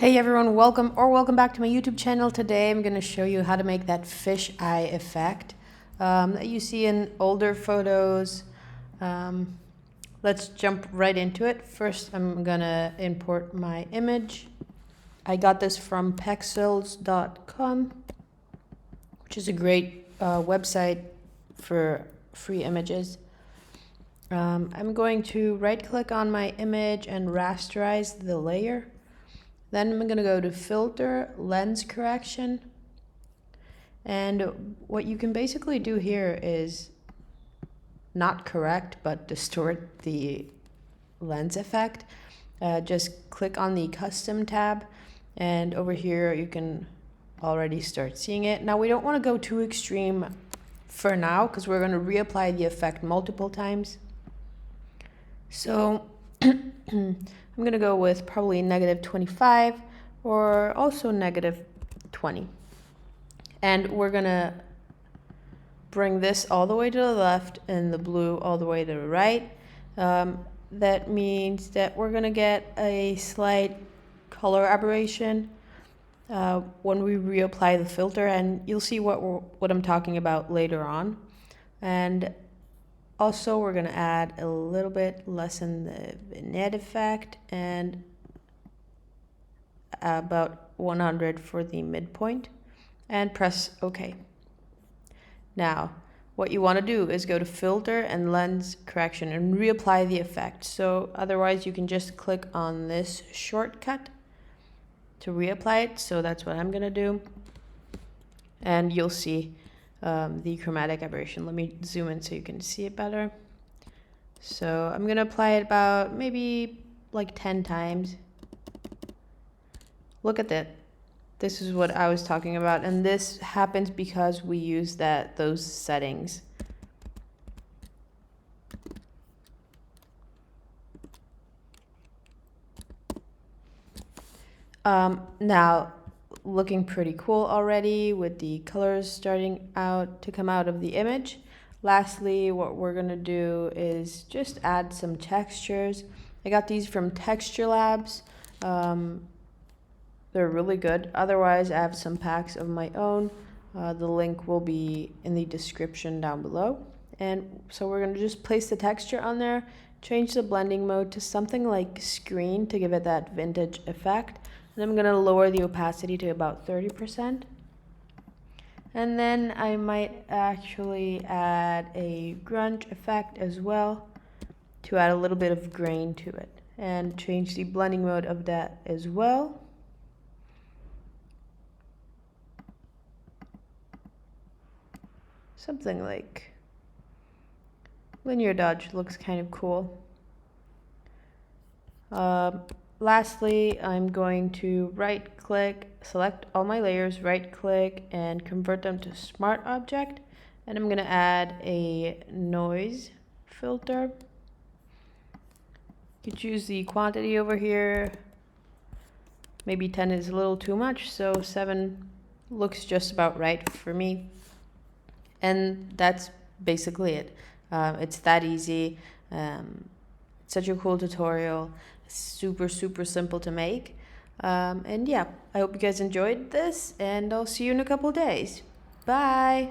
Hey everyone, welcome back to my YouTube channel. Today I'm going to show you how to make that fish eye effect that you see in older photos. Let's jump right into it. First I'm going to import my image. I got this from pexels.com, which is a great website for free images. I'm going to right click on my image and rasterize the layer. Then I'm going to go to Filter, Lens Correction. And what you can basically do here is not correct, but distort the lens effect. Just click on the Custom tab, and over here you can already start seeing it. Now we don't want to go too extreme for now because we're going to reapply the effect multiple times. So I'm going to go with probably -25 or also -20. And we're going to bring this all the way to the left and the blue all the way to the right. That means that we're going to get a slight color aberration when we reapply the filter, and you'll see what I'm talking about later on. And also, we're going to add a little bit, lessen the vignette effect, and about 100 for the midpoint, and press OK. Now, what you want to do is go to Filter and Lens Correction and reapply the effect. So otherwise, you can just click on this shortcut to reapply it. So that's what I'm going to do. And you'll see the chromatic aberration. Let me zoom in so you can see it better. So I'm going to apply it about maybe like 10 times. Look at that. This is what I was talking about, and this happens because we use those settings. Now, looking pretty cool already with the colors starting to come out of the image. Lastly, what we're going to do is just add some textures. I got these from Texture Labs. They're really good. Otherwise, I have some packs of my own. The link will be in the description down below. And so we're going to just place the texture on there, change the blending mode to something like screen to give it that vintage effect. And I'm going to lower the opacity to about 30%. And then I might actually add a grunge effect as well to add a little bit of grain to it, and change the blending mode of that as well. Something like linear dodge looks kind of cool. Lastly, I'm going to right click, select all my layers, right click, and convert them to Smart Object. And I'm going to add a noise filter. You can choose the quantity over here. Maybe 10 is a little too much, so 7 looks just about right for me. And that's basically it. It's that easy. Such a cool tutorial. Super simple to make. And yeah, I hope you guys enjoyed this, and I'll see you in a couple days. Bye.